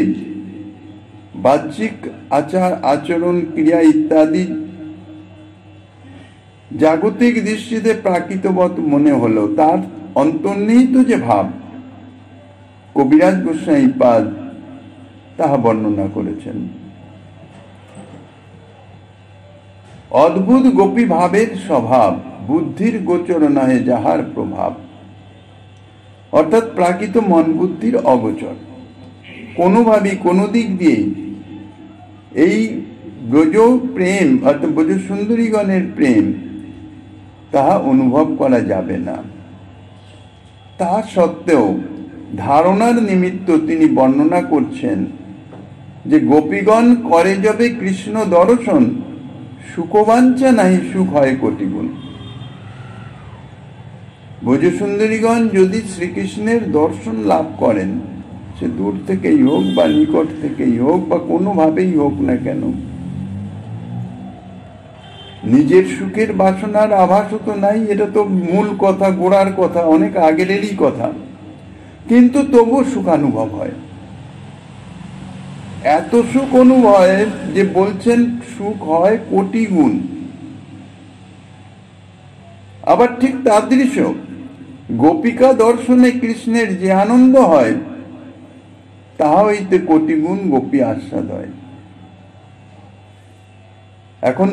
বাহ্যিক আচার আচরণ ক্রিয়া ইত্যাদি জাগতিক দৃষ্টিতে প্রাকৃতবৎ মনে হলো, তার অন্তর্নিহিত যে ভাব কবিরাজ গোস্বামী পাদ তাহা বর্ণনা করেছেন। অদ্ভুত গোপী ভাবের স্বভাব, বুদ্ধির গোচর নহে যাহার প্রভাব, অর্থাৎ প্রাকৃত মন বুদ্ধির অগোচর, কোনোভাবেই কোনো দিক দিয়েই এই ব্রজ প্রেম অর্থাৎ ব্রজ সুন্দরীগণের প্রেম তাহা অনুভব করা যাবে না। তা সত্ত্বেও ধারণার নিমিত্ত তিনি বর্ণনা করছেন যে গোপীগণ করে যবে কৃষ্ণ দর্শন, সুখবাঞ্ছা নাহি সুখ হয় কোটিগুণ। ব্রজসুন্দরীগণ যদি শ্রীকৃষ্ণের দর্শন লাভ করেন, সে দূর থেকেই হোক বা নিকট থেকেই হোক বা কোনোভাবেই হোক না কেন, নিজের সুখের বাসনার আভাস তো নাই, এটা তো মূল কথা, গোড়ার কথা, অনেক আগেরই কথা, কিন্তু তবু সুখানুভব হয়। এত সুখ অনুভব হয় যে বলছেন সুখ হয় কোটি গুণ। আবার ঠিক তাদৃশ গোপিকা দর্শনে কৃষ্ণের যে আনন্দ হয়, তাহা হইতে কোটি গুণ গোপী আস্বাদ হয়। এখন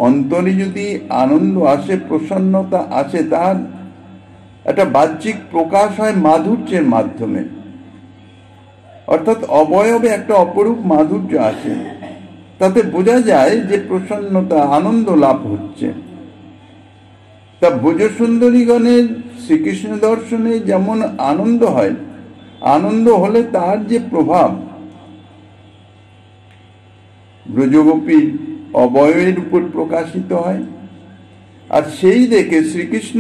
অন্তরে যদি আনন্দ আসে, প্রসন্নতা আসে, তার একটা বাহ্যিক প্রকাশ হয় মাধুর্যের মাধ্যমে, অর্থাৎ অবয়বে একটা অপরূপ মাধুর্য আছে, তাতে বোঝা যায় যে প্রসন্নতা, আনন্দ লাভ হচ্ছে। তা ব্রজসুন্দরীগণের শ্রীকৃষ্ণ দর্শনে যেমন আনন্দ হয়, আনন্দ হলে তার যে প্রভাব, ব্রজগোপীর অবয়বের উপর প্রকাশিত হয়। আর সেই দেখে শ্রীকৃষ্ণ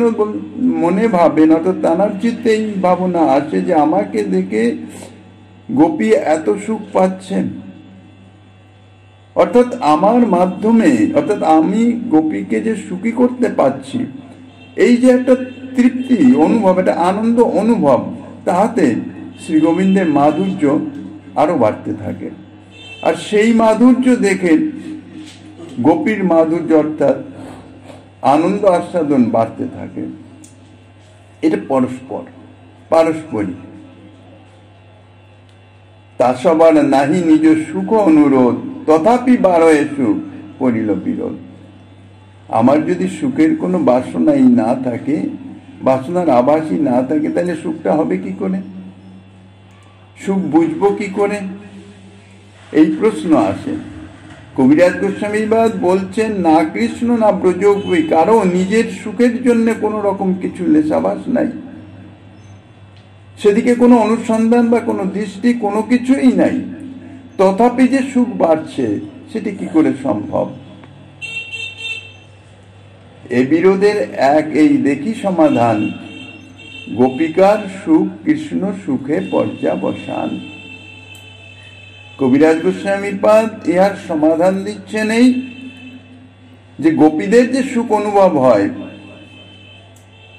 মনে ভাবেন, অর্থাৎ তাঁর চিত্তে এই ভাবনা আসে যে আমাকে দেখে গোপী এত সুখ পাচ্ছেন, অর্থাৎ আমার মাধ্যমে, অর্থাৎ আমি গোপীকে যে সুখী করতে পারছি, এই যে একটা তৃপ্তি অনুভব, একটা আনন্দ অনুভব, তাহাতে শ্রী গোবিন্দের মাধুর্য আরো বাড়তে থাকে। আর সেই মাধুর্য দেখে গোপীর মাধুর্য অর্থাৎ আনন্দ আস্বাদন বাড়তে থাকে। এটা পারস্পরিক। তা সবার নাহি নিজ সুখ অনুরোধ, তথাপি বারয়ে সুখ করিল বিরোধ। আমার যদি সুখের কোনো বাসনাই না থাকে, বাসনার আভাসই না থাকে, তাহলে সুখটা হবে কি করে? সুখ বুঝবো কি করে? এই প্রশ্ন আসে। কবিরাজ গোস্বামী বলছেন, না কৃষ্ণ না ব্রজগোপী কারো নিজের সুখের জন্য কোনো রকম কিছু লেশাভাস নাই, সেদিকে কোনো অনুসন্ধান বা কোনো দৃষ্টি কোনো কিছুই নাই, তথাপি যে সুখ বাড়ছে সেটি কি করে সম্ভব? এ বিরোধের এই দেখি সমাধান, গোপিকার সুখ কৃষ্ণ সুখে পর্যাবসান। কবিরাজ গোস্বামী পাদ ইহার সমাধান দিচ্ছেন এই যে গোপীদের যে সুখ অনুভব হয়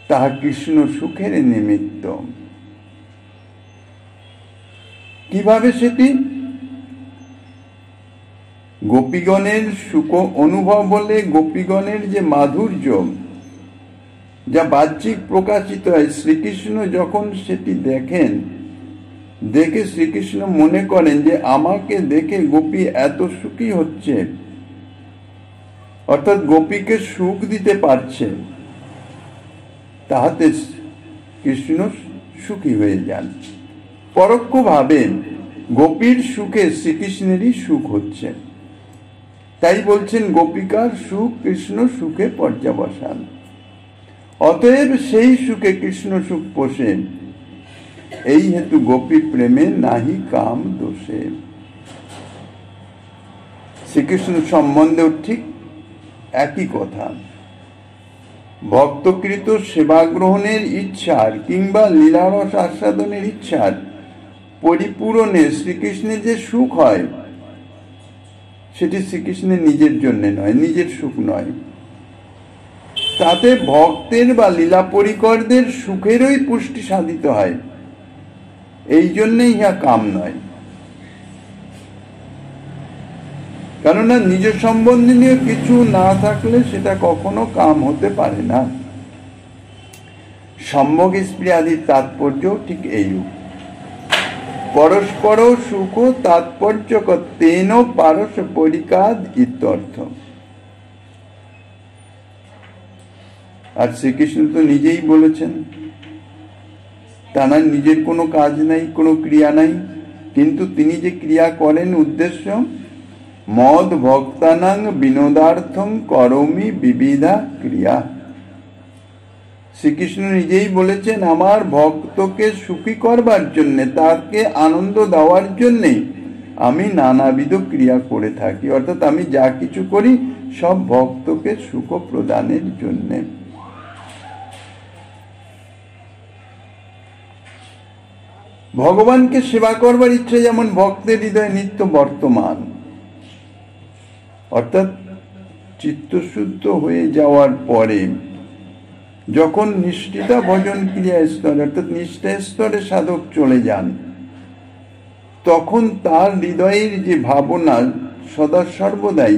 তাহা কৃষ্ণ সুখের নিমিত্ত। কিভাবে সেটি? গোপীগণের সুখ অনুভব হলে গোপীগণের যে মাধুর্য যা বাহ্যিক প্রকাশিত হয়, শ্রীকৃষ্ণ যখন সেটি দেখেন, দেখে শ্রীকৃষ্ণ মনে করেন যে আমাকে দেখে গোপী এত সুখী হচ্ছে, অর্থাৎ গোপীকে সুখ দিতে পারছে, তাহাতে কৃষ্ণ সুখী হয়ে যান। পরোক্ষভাবে গোপীর সুখে শ্রীকৃষ্ণেরই সুখ হচ্ছে। তাই বলছেন গোপিকার সুখ কৃষ্ণ সুখে পর্যাবসান। অতএব সেই সুখে কৃষ্ণ সুখ পোষে, এই হেতু গোপী প্রেমে নাহি কাম দোষে। শ্রীকৃষ্ণ সম্বন্ধেও ঠিক একই কথা। ভক্তকৃত সেবা গ্রহণের ইচ্ছার কিংবা লীলারস আস্বাদনের ইচ্ছার পরিপূরণে শ্রীকৃষ্ণের যে সুখ হয়, সেটি শ্রীকৃষ্ণের নিজের জন্য নয়, নিজের সুখ নয়, তাতে ভক্তের বা লীলা পরিকরদের সুখেরই পুষ্টি সাধিত হয়। এই জন্যে ইহা কাম নয়। কেননা নিজ সম্বন্ধীয় কিছু না থাকলে সেটা কখনো কাম হতে পারে না। সম্ভোগ স্পৃহাদির তাৎপর্য ঠিক এইরূপ। পরস্পর সুখ তাৎপর্য তেন পারস পরিকাদ ইত্যর্থ। আর শ্রীকৃষ্ণ তো নিজেই বলেছেন, তার নিজের কোনো কাজ নাই, কোনো ক্রিয়া নাই, কিন্তু তিনি যে ক্রিয়া করেন উদ্দেশ্য মদ ভক্তানাং বিনোদার্থং করমি বিবিধা ক্রিয়া। শ্রীকৃষ্ণ নিজেই বলেছেন, আমার ভক্তকে সুখী করবার জন্যে, তাকে আনন্দ দেওয়ার জন্যেই আমি নানাবিধ ক্রিয়া করে থাকি, অর্থাৎ আমি যা কিছু করি সব ভক্তকে সুখ প্রদানের জন্যে। ভগবানকে সেবা করবার ইচ্ছে যেমন ভক্তের হৃদয়ে নিত্য বর্তমান, অর্থাৎ চিত্তশুদ্ধ হয়ে যাওয়ার পরে যখন নিষ্ঠিতা ভজন ক্রিয়া স্তরে অর্থাৎ নিষ্ঠা স্তরে সাধক চলে যান, তখন তার হৃদয়ের যে ভাবনা সদা সর্বদাই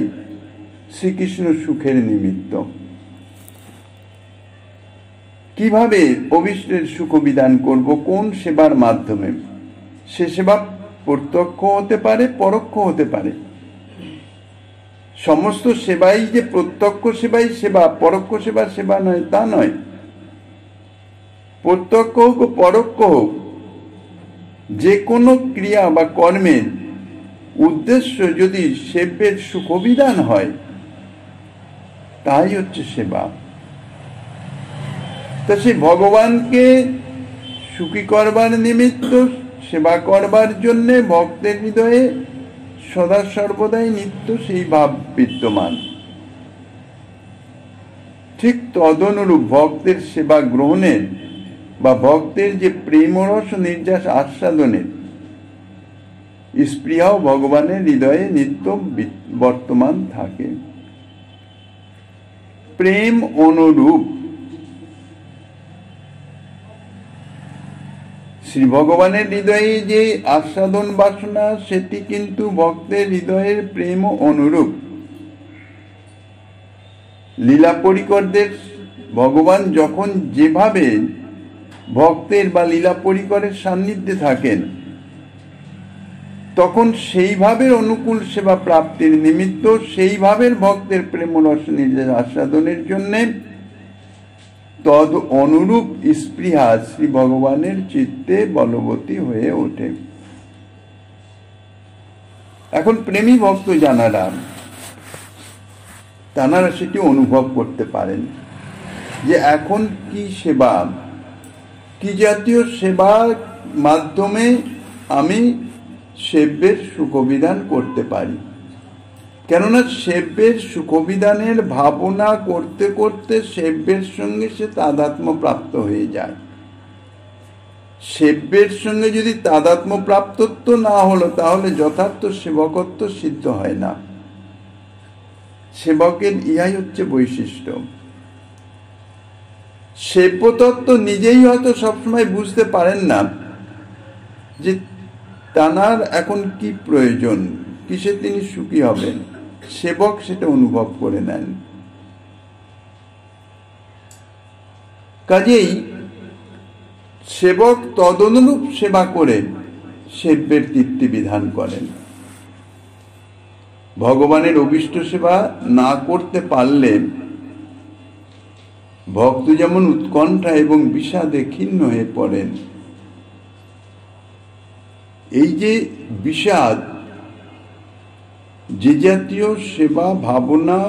শ্রীকৃষ্ণ সুখের নিমিত্ত। কিভাবে অভিষ্টের সুখ বিধান করব, কোন সেবার মাধ্যমে? সে সেবা প্রত্যক্ষ হতে পারে, পরোক্ষ হতে পারে। সমস্ত সেবাই যে প্রত্যক্ষ সেবাই সেবা, পরোক্ষ সেবা সেবা নয়, তা নয়। প্রত্যক্ষ হোক পরোক্ষ হোক, যে কোনো ক্রিয়া বা কর্মের উদ্দেশ্য যদি সেব্যের সুখবিধান হয়, তাই হচ্ছে সেবা। তা সে ভগবানকে সুখী করবার নিমিত্ত সেবা করবার জন্যে ভক্তের হৃদয়ে সদা সর্বদাই নিত্য সেই ভাব বিদ্যমান। ঠিক তদনুরূপ ভক্তের সেবা গ্রহণের বা ভক্তের যে প্রেমরস নির্যাস আস্বাদনের স্পৃহাও ভগবানের হৃদয়ে নিত্য বর্তমান থাকে। প্রেম অনুরূপ শ্রী ভগবানের হৃদয়ে যে আস্বাদন বাসনা, সেটি কিন্তু ভক্তের হৃদয়ের প্রেম অনুরূপ। লীলা পরিকরদের ভগবান যখন যেভাবে ভক্তের বা লীলা পরিকরের সান্নিধ্যে থাকেন, তখন সেইভাবে অনুকূল সেবা প্রাপ্তির নিমিত্ত সেইভাবে ভক্তের প্রেমরস নির্যাস আস্বাদনের জন্য তদ অনুরূপ স্পৃহা শ্রী ভগবানের চিত্তে বলবতী হয়ে ওঠে। এখন প্রেমী ভক্ত জানারা তাঁরা সেটি অনুভব করতে পারেন যে এখন কি সেবা, কি জাতীয় সেবার মাধ্যমে আমি সেব্যের সুখবিধান করতে পারি। কেননা সেব্যের সুখবিধানের ভাবনা করতে করতে সেব্যের সঙ্গে সে তাদাত্ম্য প্রাপ্ত হয়ে যায়। সেব্যের সঙ্গে যদি তাদাত্ম্য প্রাপ্তত্ব না হলো, তাহলে যথার্থ সেবকত্ব সিদ্ধ হয় না। সেবকের ইহাই হচ্ছে বৈশিষ্ট্য। সেব্যতত্ত্ব নিজেই হয়তো সবসময় বুঝতে পারেন না যে তাঁর এখন কি প্রয়োজন, কিসে তিনি সুখী হবেন। সেবক সেটা অনুভব করে নেন। কাজেই সেবক তদনুরূপ সেবা করে সেব্যের তৃপ্তি বিধান করেন। ভগবানের অভীষ্ট সেবা না করতে পারলে ভক্ত যেমন উৎকণ্ঠা এবং বিষাদে ক্ষীণ হয়ে পড়েন। এই যে বিষাদ, যে জাতীয় সেবা ভাবনা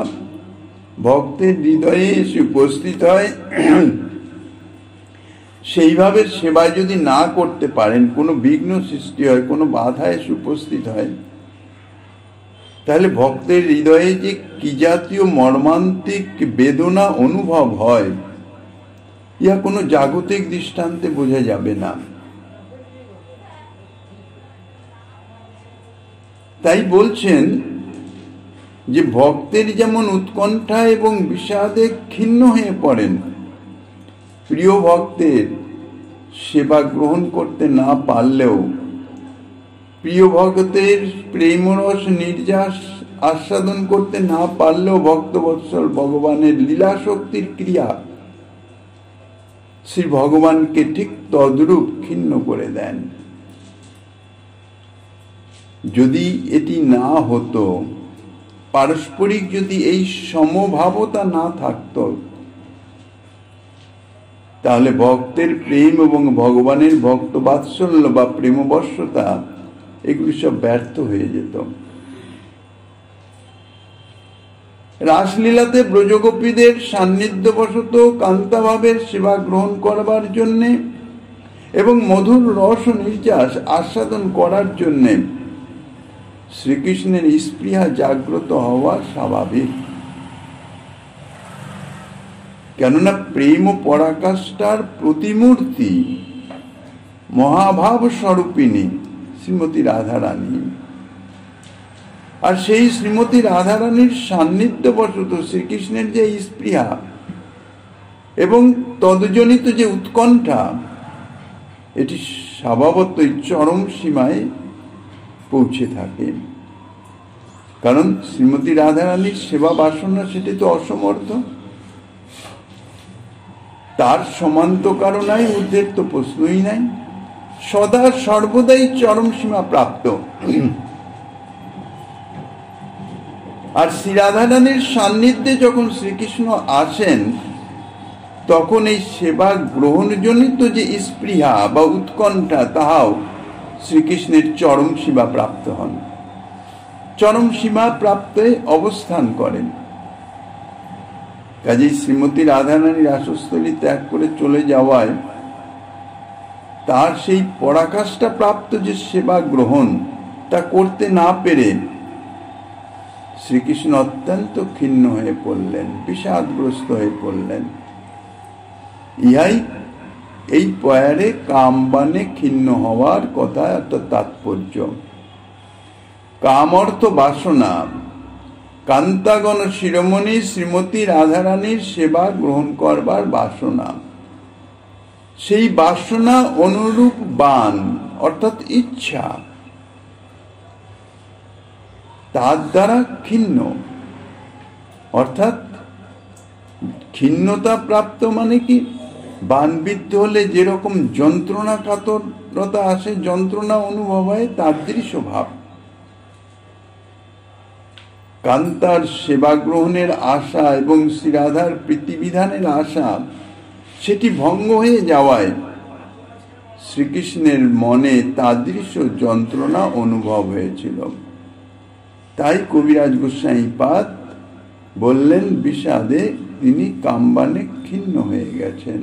ভক্তের হৃদয়ে এসে উপস্থিত হয়, সেইভাবে সেবা যদি না করতে পারেন, কোনো বিঘ্ন সৃষ্টি হয়, কোনো বাধা এসে উপস্থিত হয়, তাহলে ভক্তের হৃদয়ে যে কি জাতীয় মর্মান্তিক বেদনা অনুভব হয়, ইহা কোনো জাগতিক দৃষ্টান্তে বোঝা যাবে না। তাই বলছেন যে ভক্তের যেমন উৎকণ্ঠা এবং বিষাদে ক্ষীণ হয়ে পড়েন, প্রিয় ভক্তের সেবা গ্রহণ করতে না পারলেও, প্রিয় ভক্তের প্রেমরস নির্যাস আস্বাদন করতে না পারলেও ভক্তবৎসল ভগবানের লীলা শক্তির ক্রিয়া শ্রী ভগবানকে ঠিক তদ্রূপ ক্ষীণ করে দেন। যদি এটি না হতো, পারস্পরিক যদি এই সমভাবতা না থাকত, তাহলে ভক্তের প্রেম এবং ভগবানের ভক্ত বাৎসল্য বা প্রেমবশ্যতা এগুলি সব ব্যর্থ হয়ে যেত। রাসলীলাতে ব্রজগোপীদের সান্নিধ্যবশত কান্তাভাবের সেবা গ্রহণ করবার জন্যে এবং মধুর রস নির্যাস আস্বাদন করার জন্যে শ্রীকৃষ্ণের স্পৃহা জাগ্রত হওয়া স্বাভাবিক। কেননা প্রেম পরাকাষ্ঠার প্রতিমূর্তি মহাভাব স্বরূপিণী শ্রীমতী রাধারানী। আর সেই শ্রীমতী রাধারানীর সান্নিধ্যবশত শ্রীকৃষ্ণের যে স্পৃহা এবং তদজনিত যে উৎকণ্ঠা, এটি স্বভাবতই চরম সীমায় পৌঁছে থাকে। কারণ শ্রীমতী রাধারানীর সেবা বাসনা সেটি তো অসমর্থ, তার সমান্ত কারণায় ঊর্ধ্বের তো প্রশ্নই নাই, সদা সর্বদাই চরম সীমা প্রাপ্ত। আর শ্রী রাধারানীর সান্নিধ্যে যখন শ্রীকৃষ্ণ আসেন, তখন এই সেবা গ্রহণজনিত যে স্পৃহা বা উৎকণ্ঠা, তাহাও শ্রীকৃষ্ণের চরম সীমা প্রাপ্ত হন, চরম সীমা প্রাপ্তে অবস্থান করেন। কাজেই শ্রীমতী রাধারানীর আশস্থলী ত্যাগ করে চলে যাওয়ায় তার সেই পরাকাষ্ঠা প্রাপ্ত যে সেবা গ্রহণ, তা করতে না পেরে শ্রীকৃষ্ণ অত্যন্ত ক্ষিন্ন হয়ে পড়লেন, বিষাদগ্রস্ত হয়ে পড়লেন। ইহাই এই পয়ারে কামবানে ক্ষিন্ন হওয়ার কথা তাৎপর্য। কাম অর্থ বাসনা। কান্তাগণ শিরোমণি শ্রীমতী রাধারানীর সেবা গ্রহণ করবার বাসনা, সেই বাসনা অনুরূপ বান অর্থাৎ ইচ্ছা, তার দ্বারা ক্ষিন্ন, অর্থাৎ ক্ষিন্নতা প্রাপ্ত মানে কি, বানবিদ্ধ হলে যেরকম যন্ত্রণা কাতরতা আসে, যন্ত্রণা অনুভব হয়, তার দৃশ্য ভাব। কান্তার সেবা গ্রহণের আশা এবং শ্রীরাধার প্রীতিবিধানের আশা সেটি ভঙ্গ হয়ে যাওয়ায় শ্রীকৃষ্ণের মনে তাদৃশ যন্ত্রণা অনুভব হয়েছিল। তাই কবিরাজ গোস্বামী পাদ বললেন বিষাদে তিনি কামবানে ক্ষিন্ন হয়ে গেছেন।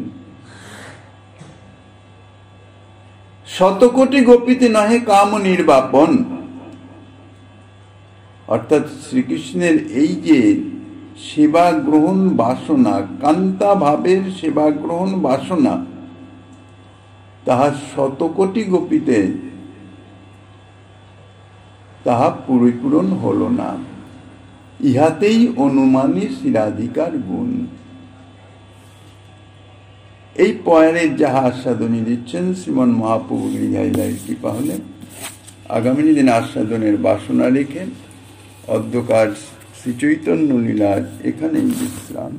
শতকোটি গোপীতে নহে কাম নির্বাপন, অর্থাৎ শ্রীকৃষ্ণের এই যে সেবা গ্রহণ বাসনা, কান্তা ভাবের সেবা গ্রহণ বাসনা, তাহা শতকোটি গোপীতে তাহা পরিপূরণ হল না। ইহাতেই অনুমানী শ্রীরাধিকার গুণ। এই পয়ারের যাহা আস্বাদনী দিচ্ছেন শ্রীমন মহাপ্রভু গৃহাইলার কৃপা হলে আগামী দিন আস্বাদনের বাসনা রেখে অদ্যকার শ্রী চৈতন্য লীলার এখানেই বিশ্রাম।